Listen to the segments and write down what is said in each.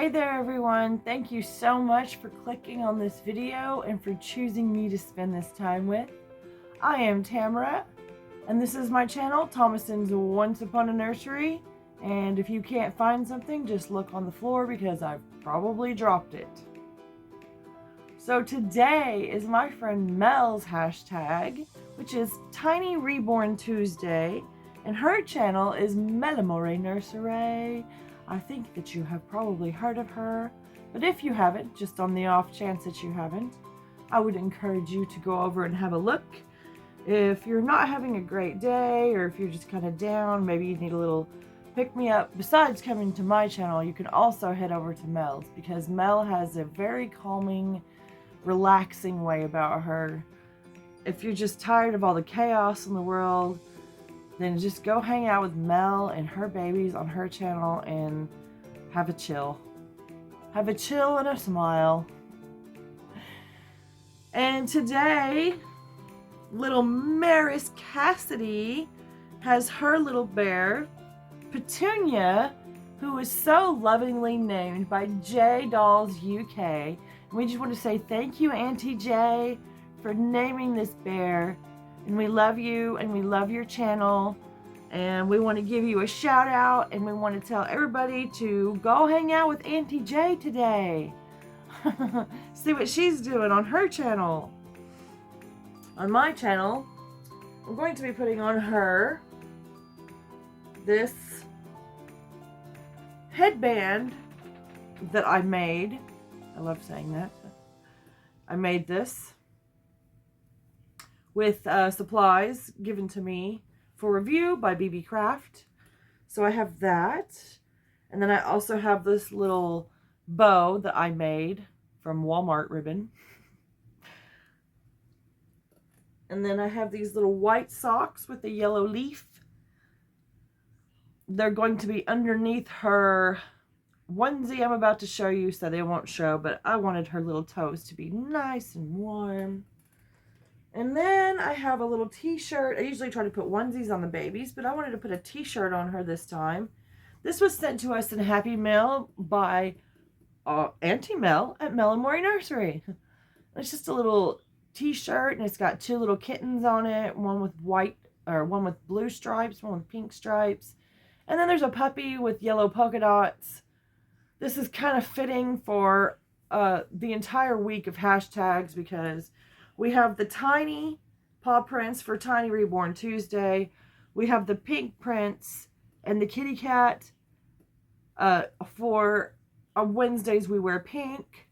Hey there everyone, thank you so much for clicking on this video and for choosing me to spend this time with. I am Tammera and this is my channel, Thomason's Once Upon a Nursery, and if you can't find something, just look on the floor because I've probably dropped it. So today is my friend Mel's hashtag, which is Tiny Reborn Tuesday, and her channel is Amorè Nursery. I think that you have probably heard of her, but if you haven't, just on the off chance that you haven't, I would encourage you to go over and have a look. If you're not having a great day, or if you're just kind of down, maybe you need a little pick-me-up, besides coming to my channel, you can also head over to Mel's, because Mel has a very calming, relaxing way about her. If you're just tired of all the chaos in the world, then just go hang out with Mel and her babies on her channel and have a chill. Have a chill and a smile. And today, little Marris Cassidy has her little bear, Petunia, who is so lovingly named by J Dolls UK. And we just want to say thank you, Auntie J, for naming this bear. And we love you, and we love your channel, and we want to give you a shout out, and we want to tell everybody to go hang out with Auntie J today. See what she's doing on her channel. On my channel, I'm going to be putting on her this headband that I made. I love saying that. I made this with supplies given to me for review by BB Craft. So I have that. And then I also have this little bow that I made from Walmart ribbon. And then I have these little white socks with the yellow leaf. They're going to be underneath her onesie I'm about to show you, so they won't show, but I wanted her little toes to be nice and warm. And then I have a little t-shirt. I usually try to put onesies on the babies, but I wanted to put a t-shirt on her this time. This was sent to us in Happy Mail by Auntie Mel at Mel and Amorè Nursery. It's just a little t-shirt, and it's got two little kittens on it, one with white, or one with blue stripes, one with pink stripes. And then there's a puppy with yellow polka dots. This is kind of fitting for the entire week of hashtags, because we have the tiny paw prints for Tiny Reborn Tuesday. We have the pink prints and the kitty cat. For Wednesdays we wear pink.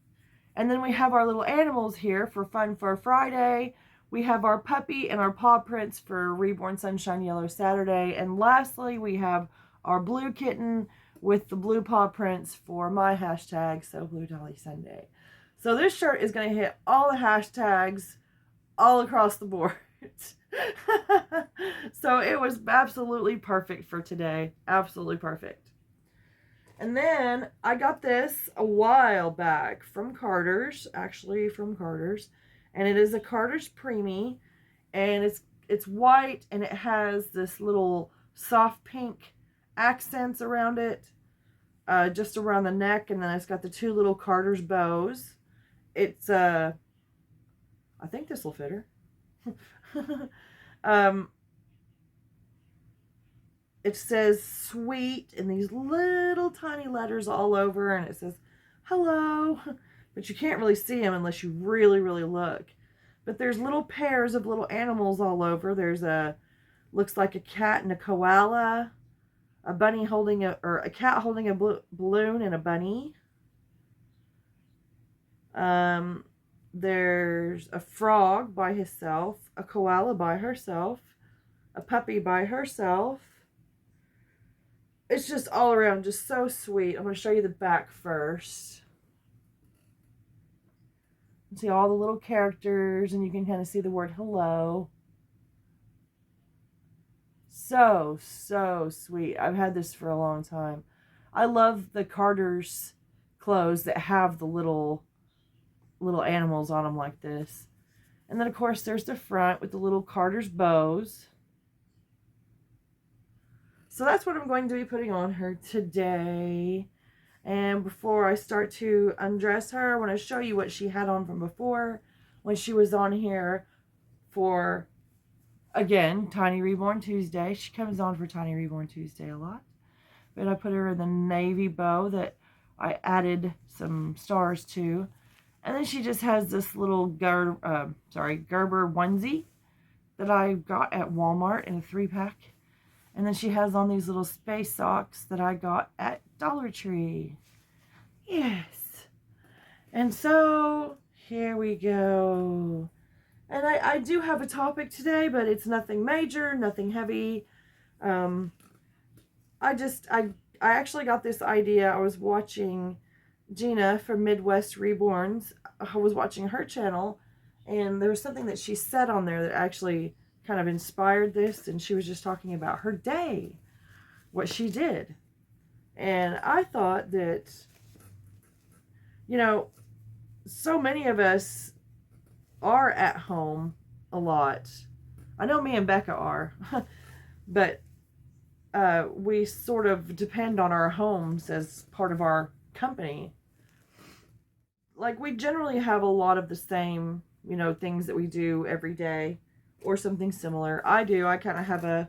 And then we have our little animals here for Fun for Friday. We have our puppy and our paw prints for Reborn Sunshine Yellow Saturday. And lastly, we have our blue kitten with the blue paw prints for my hashtag, So Blue Dolly Sunday. So this shirt is going to hit all the hashtags all across the board. So it was absolutely perfect for today. Absolutely perfect. And then I got this a while back from Carter's, actually from Carter's. And it is a Carter's Preemie. And it's white, and it has this little soft pink accents around it. Just around the neck, and then it's got the two little Carter's bows. It's I think this will fit her. It says sweet in these little tiny letters all over, and it says hello, but you can't really see them unless you really look. But there's little pairs of little animals all over. There's looks like a cat and a koala, a bunny holding a cat holding a balloon, and a bunny. There's a frog by himself, a koala by herself, a puppy by herself. It's just all around just so sweet. I'm going to show you the back first. See all the little characters, and you can kind of see the word hello. So sweet. I've had this for a long time. I love the Carter's clothes that have the little animals on them like this. And then of course there's the front with the little Carter's bows. So that's what I'm going to be putting on her today. And before I start to undress her, I want to show you what she had on from before when she was on here for, again, Tiny Reborn Tuesday. She comes on for Tiny Reborn Tuesday a lot. But I put her in the navy bow that I added some stars to. And then she just has this little Gerber onesie that I got at Walmart in a 3-pack. And then she has on these little space socks that I got at Dollar Tree. Yes. And so, here we go. And I do have a topic today, but it's nothing major, nothing heavy. I actually got this idea. I was watching Gina from Midwest Reborns. I was watching her channel, and there was something that she said on there that actually kind of inspired this, and she was just talking about her day, what she did. And I thought that, you know, so many of us are at home a lot. I know me and Becca are, but we sort of depend on our homes as part of our company. Like, we generally have a lot of the same, you know, things that we do every day or something similar. I kind of have a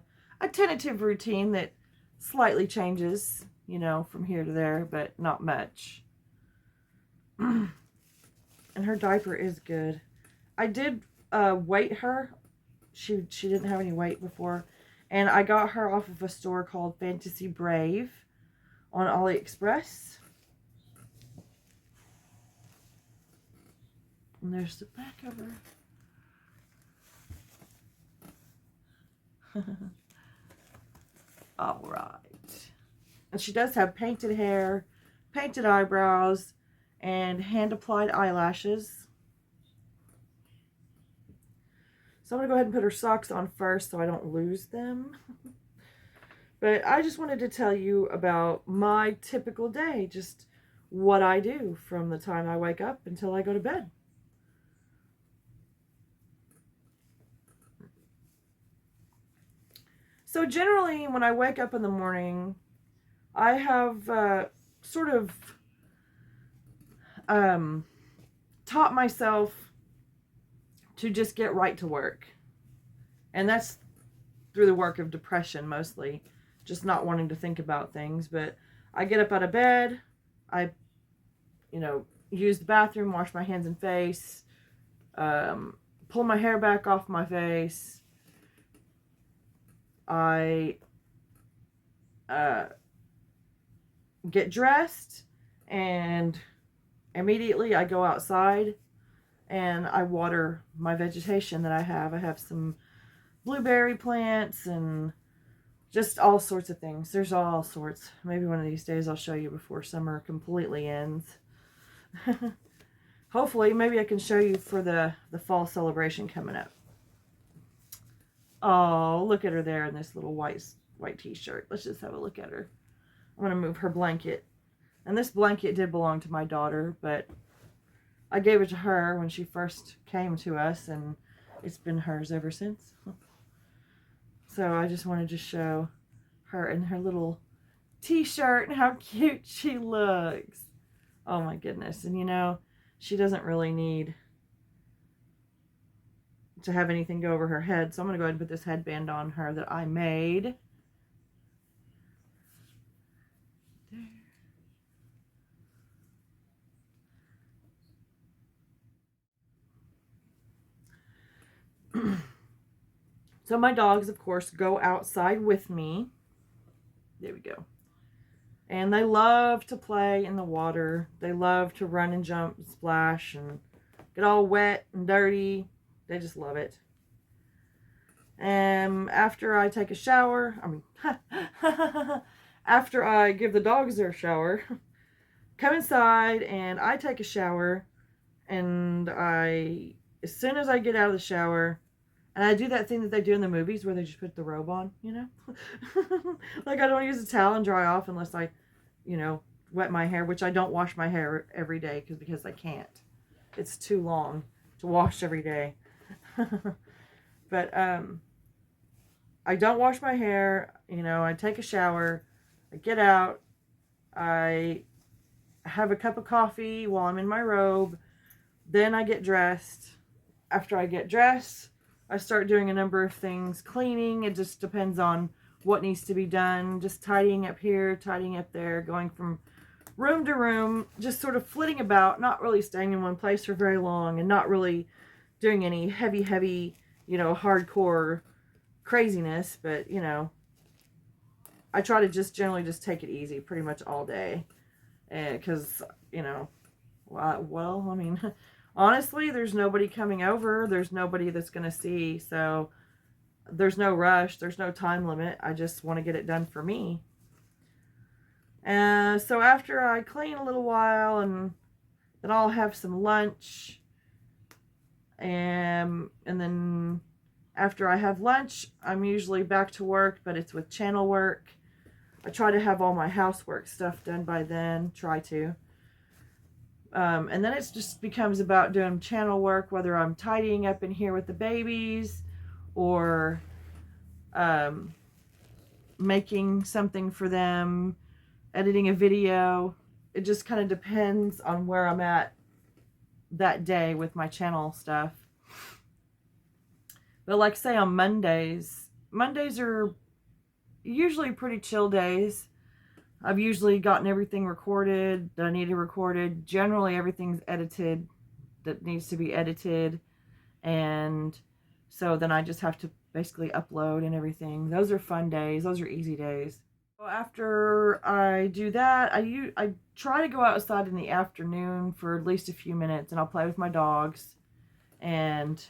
tentative routine that slightly changes, you know, from here to there, but not much. And her diaper is good. I did weight her. She didn't have any weight before. And I got her off of a store called Fantasy Brave on AliExpress. And there's the back of her. All right. And she does have painted hair, painted eyebrows, and hand-applied eyelashes. So I'm going to go ahead and put her socks on first so I don't lose them. But I just wanted to tell you about my typical day, just what I do from the time I wake up until I go to bed. So generally, when I wake up in the morning, I have sort of taught myself to just get right to work. And that's through the work of depression mostly, just not wanting to think about things. But I get up out of bed, I, you know, use the bathroom, wash my hands and face, pull my hair back off my face. I get dressed, and immediately I go outside and I water my vegetation that I have. I have some blueberry plants and just all sorts of things. There's all sorts. Maybe one of these days I'll show you before summer completely ends. Hopefully, maybe I can show you for the fall celebration coming up. Oh, look at her there in this little white t-shirt. Let's just have a look at her. I'm going to move her blanket. And this blanket did belong to my daughter, but I gave it to her when she first came to us, and it's been hers ever since. So I just wanted to show her in her little t-shirt and how cute she looks. Oh my goodness. And you know, she doesn't really need to have anything go over her head. So I'm going to go ahead and put this headband on her that I made. There. So my dogs, of course, go outside with me. There we go. And they love to play in the water. They love to run and jump and splash and get all wet and dirty. They just love it. And after I take a shower, after I give the dogs their shower, come inside and I take a shower, and as soon as I get out of the shower, and I do that thing that they do in the movies where they just put the robe on, you know? Like, I don't use a towel and dry off unless I, you know, wet my hair, which I don't wash my hair every day because I can't. It's too long to wash every day. But I don't wash my hair, you know, I take a shower, I get out, I have a cup of coffee while I'm in my robe. Then I get dressed. After I get dressed, I start doing a number of things. Cleaning, it just depends on what needs to be done. Just tidying up here, tidying up there, going from room to room, just sort of flitting about, not really staying in one place for very long, and not really doing any heavy, you know, hardcore craziness. But, you know, I try to just generally just take it easy pretty much all day. Because, you know, well, I mean, honestly, there's nobody coming over. There's nobody that's going to see. So there's no rush. There's no time limit. I just want to get it done for me. So after I clean a little while, and then I'll have some lunch. And then after I have lunch, I'm usually back to work, but it's with channel work. I try to have all my housework stuff done by then. Try to. And then it just becomes about doing channel work, whether I'm tidying up in here with the babies or making something for them, editing a video. It just kind of depends on where I'm at that day with my channel stuff. But like say on Mondays are usually pretty chill days. I've usually gotten everything recorded that I needed recorded. Generally everything's edited that needs to be edited. And so then I just have to basically upload and everything. Those are fun days. Those are easy days. So after I do that, I try to go outside in the afternoon for at least a few minutes, and I'll play with my dogs. And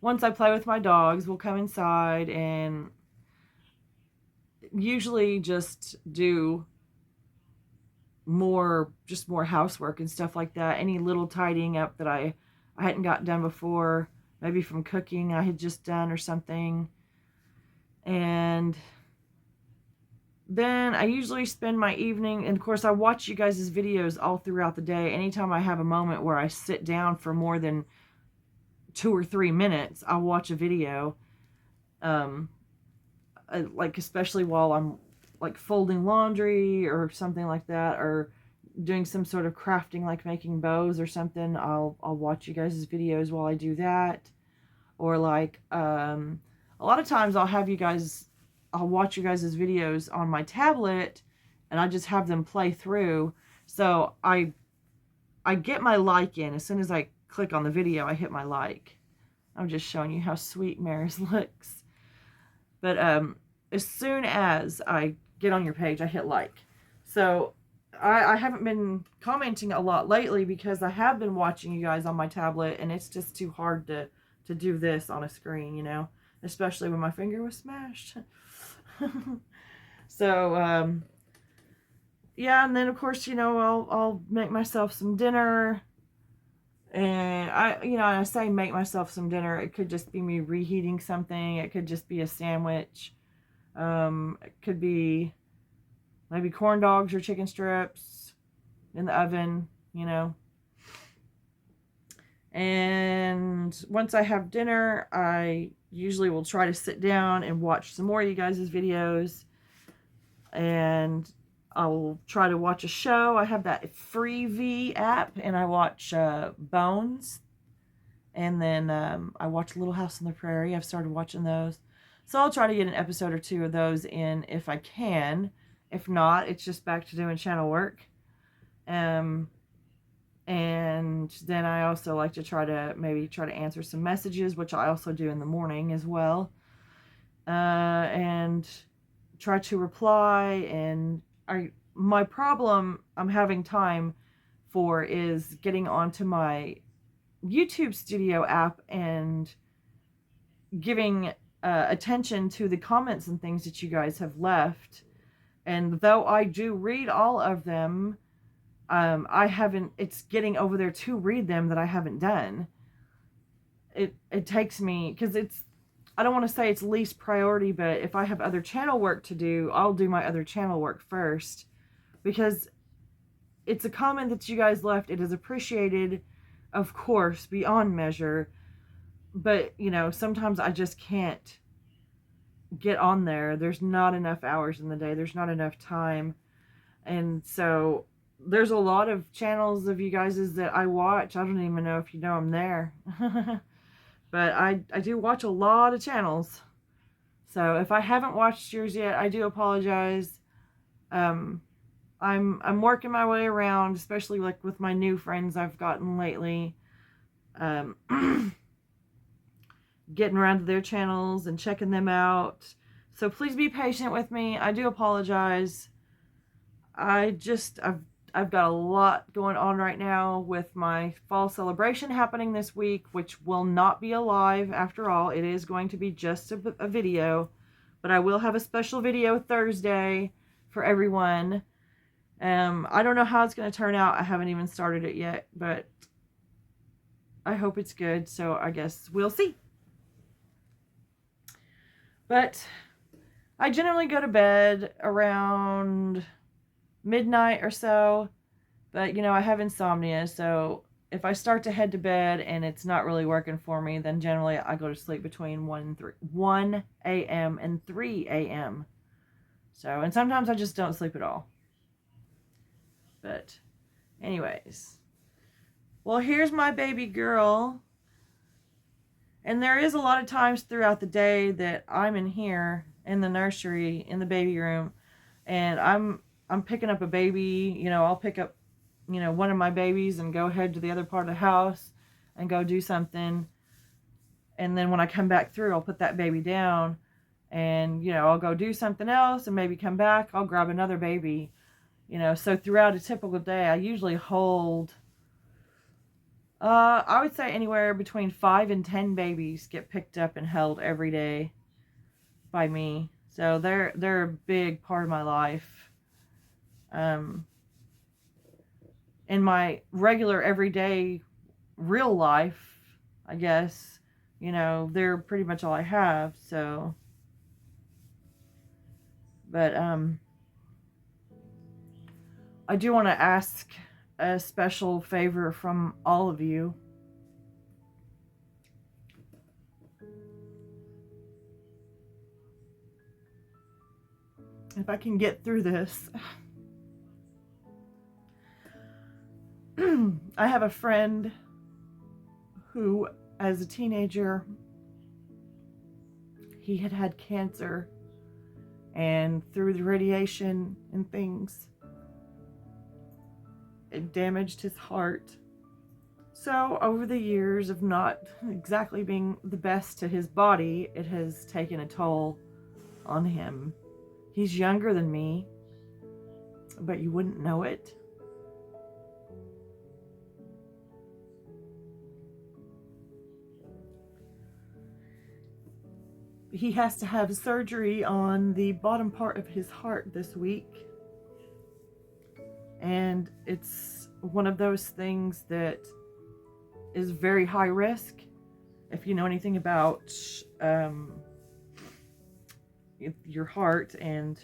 once I play with my dogs, we'll come inside and usually just do more housework and stuff like that. Any little tidying up that I hadn't got done before, maybe from cooking I had just done or something. And then I usually spend my evening, and of course I watch you guys' videos all throughout the day. Anytime I have a moment where I sit down for more than 2 or 3 minutes, I'll watch a video. Like especially while I'm like folding laundry or something like that, or doing some sort of crafting, like making bows or something. I'll watch you guys' videos while I do that. Or like a lot of times I'll watch you guys' videos on my tablet, and I just have them play through. So I get my like in. As soon as I click on the video, I hit my like. I'm just showing you how sweet Marris looks. But as soon as I get on your page, I hit like. So I haven't been commenting a lot lately because I have been watching you guys on my tablet, and it's just too hard to do this on a screen, you know, especially when my finger was smashed. So yeah, and then of course, you know, I'll make myself some dinner. And I say make myself some dinner. It could just be me reheating something. It could just be a sandwich. It could be maybe corn dogs or chicken strips in the oven, you know. And once I have dinner, I usually will try to sit down and watch some more of you guys' videos. And I'll try to watch a show. I have that Freevee app, and I watch Bones. And then I watch Little House on the Prairie. I've started watching those. So I'll try to get an episode or 2 of those in if I can. If not, it's just back to doing channel work. And then I also like to try to answer some messages, which I also do in the morning as well. And try to reply. And my problem I'm having time for is getting onto my YouTube Studio app and giving attention to the comments and things that you guys have left. And though I do read all of them, it's getting over there to read them that I haven't done. It takes me, because I don't want to say it's least priority, but if I have other channel work to do, I'll do my other channel work first, because it's a comment that you guys left. It is appreciated, of course, beyond measure, but you know, sometimes I just can't get on there. There's not enough hours in the day. There's not enough time. And so there's a lot of channels of you guys' that I watch. I don't even know if you know I'm there. But I do watch a lot of channels. So if I haven't watched yours yet, I do apologize. I'm working my way around, especially like with my new friends I've gotten lately. Getting around to their channels and checking them out. So please be patient with me. I do apologize. I've got a lot going on right now with my fall celebration happening this week, which will not be a live after all. It is going to be just a video, but I will have a special video Thursday for everyone. I don't know how it's going to turn out. I haven't even started it yet, but I hope it's good. So I guess we'll see. But I generally go to bed around midnight or so, but you know, I have insomnia, so if I start to head to bed and it's not really working for me, then generally I go to sleep between 1 a.m. and 3 a.m. So, and sometimes I just don't sleep at all. But anyways, well, here's my baby girl. And there is a lot of times throughout the day that I'm in here in the nursery, in the baby room, and I'm picking up a baby. You know, I'll pick up, you know, one of my babies and go head to the other part of the house and go do something. And then when I come back through, I'll put that baby down and, you know, I'll go do something else and maybe come back, I'll grab another baby, you know. So throughout a typical day, I usually hold, I would say anywhere between 5 and 10 babies get picked up and held every day by me. So they're a big part of my life. In my regular everyday real life, I guess, you know, they're pretty much all I have. So, but I do want to ask a special favor from all of you. If I can get through this. I have a friend who, as a teenager, he had cancer, and through the radiation and things, it damaged his heart. So over the years of not exactly being the best to his body, it has taken a toll on him. He's younger than me, but you wouldn't know it. He has to have surgery on the bottom part of his heart this week. And it's one of those things that is very high risk. If you know anything about your heart and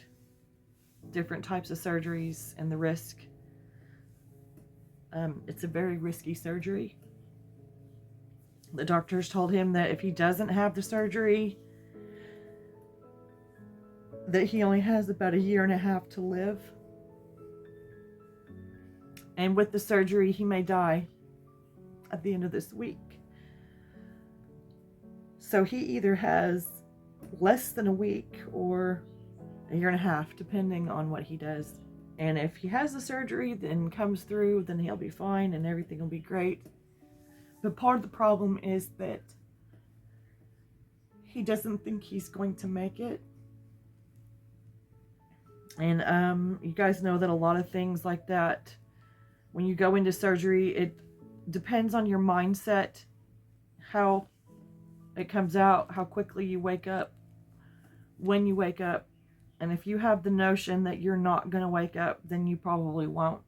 different types of surgeries and the risk, it's a very risky surgery. The doctors told him that if he doesn't have the surgery, that he only has about 1.5 years to live. And with the surgery, he may die at the end of this week. So he either has less than a week or 1.5 years, depending on what he does. And if he has the surgery, then comes through, then he'll be fine and everything will be great. But part of the problem is that he doesn't think he's going to make it. And you guys know that a lot of things like that, when you go into surgery, it depends on your mindset, how it comes out, how quickly you wake up, when you wake up. And if you have the notion that you're not going to wake up, then you probably won't.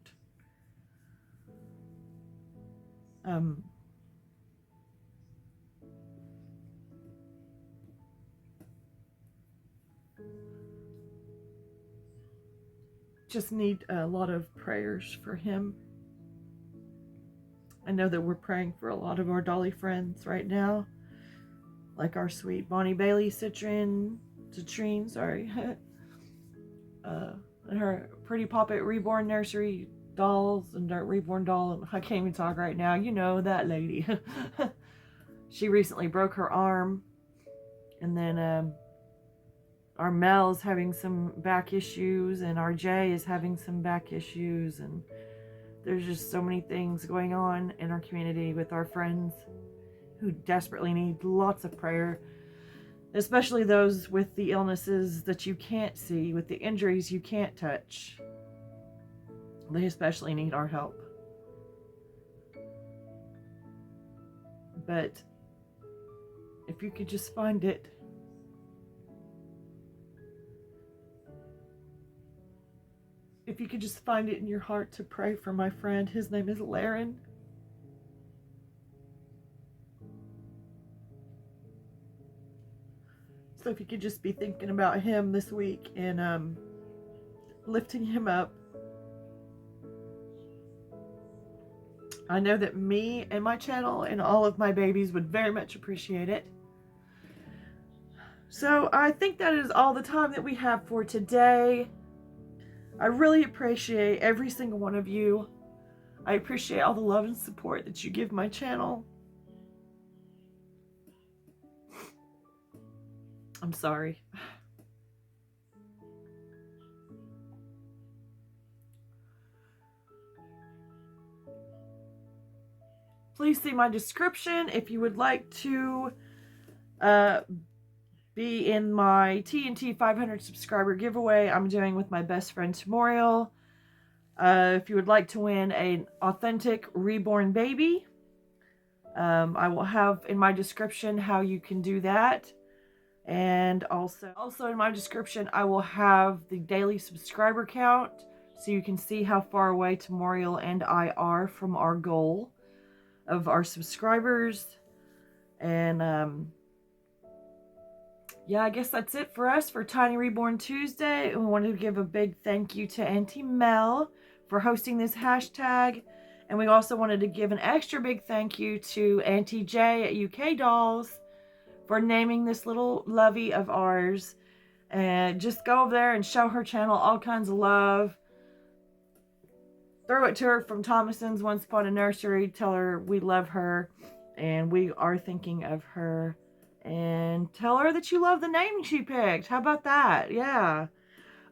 Just need a lot of prayers for him. I know that we're praying for a lot of our Dolly friends right now, like our sweet Bonnie Bailey, Citrine, sorry. and her Pretty Poppet Reborn Nursery dolls and her Reborn doll. I can't even talk right now. You know that lady. She recently broke her arm, and then our Mel is having some back issues, and our Jay is having some back issues, and there's just so many things going on in our community with our friends who desperately need lots of prayer, especially those with the illnesses that you can't see, with the injuries you can't touch. They especially need our help. But if you could just find it, if you could just find it in your heart to pray for my friend. His name is Laren. So if you could just be thinking about him this week and lifting him up. I know that me and my channel and all of my babies would very much appreciate it. So I think that is all the time that we have for today. I really appreciate every single one of you. I appreciate all the love and support that you give my channel. I'm sorry. Please see my description if you would like to be in my TNT 500 subscriber giveaway I'm doing with my best friend Temuriell. If you would like to win an authentic reborn baby, I will have in my description how you can do that. And also in my description, I will have the daily subscriber count so you can see how far away Temuriell and I are from our goal of our subscribers. And yeah, I guess that's it for us for Tiny Reborn Tuesday. And we wanted to give a big thank you to Auntie Mel for hosting this hashtag. And we also wanted to give an extra big thank you to Auntie J at UK Dolls for naming this little lovey of ours. And just go over there and show her channel all kinds of love. Throw it to her from Thomason's Once Upon a Nursery. Tell her we love her and we are thinking of her. And tell her that you love the name she picked. How about that? Yeah.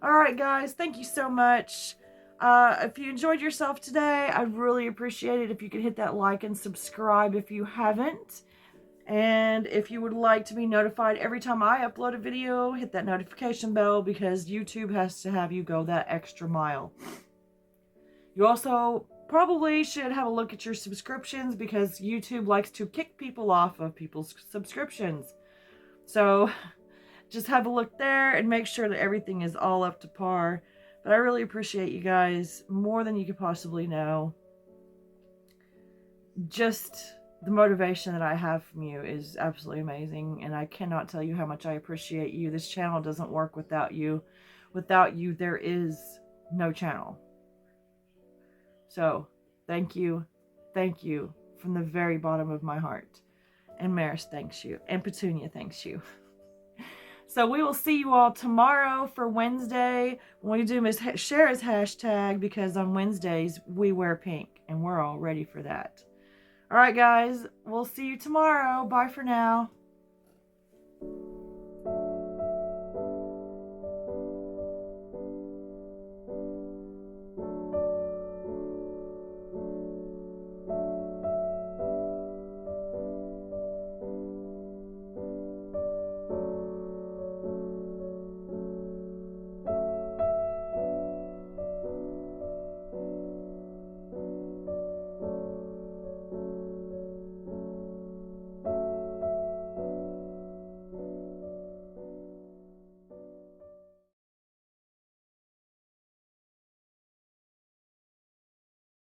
Alright guys, thank you so much. If you enjoyed yourself today, I'd really appreciate it if you could hit that like and subscribe if you haven't. And if you would like to be notified every time I upload a video, hit that notification bell because YouTube has to have you go that extra mile. You also probably should have a look at your subscriptions because YouTube likes to kick people off of people's subscriptions. So just have a look there and make sure that everything is all up to par. But I really appreciate you guys more than you could possibly know. Just the motivation that I have from you is absolutely amazing, and I cannot tell you how much I appreciate you. This channel doesn't work without you. Without you, there is no channel. So, thank you from the very bottom of my heart. And Marris thanks you. And Petunia thanks you. So we will see you all tomorrow for Wednesday when we do Miss Shara's hashtag, because on Wednesdays we wear pink and we're all ready for that. Alright guys, we'll see you tomorrow. Bye for now.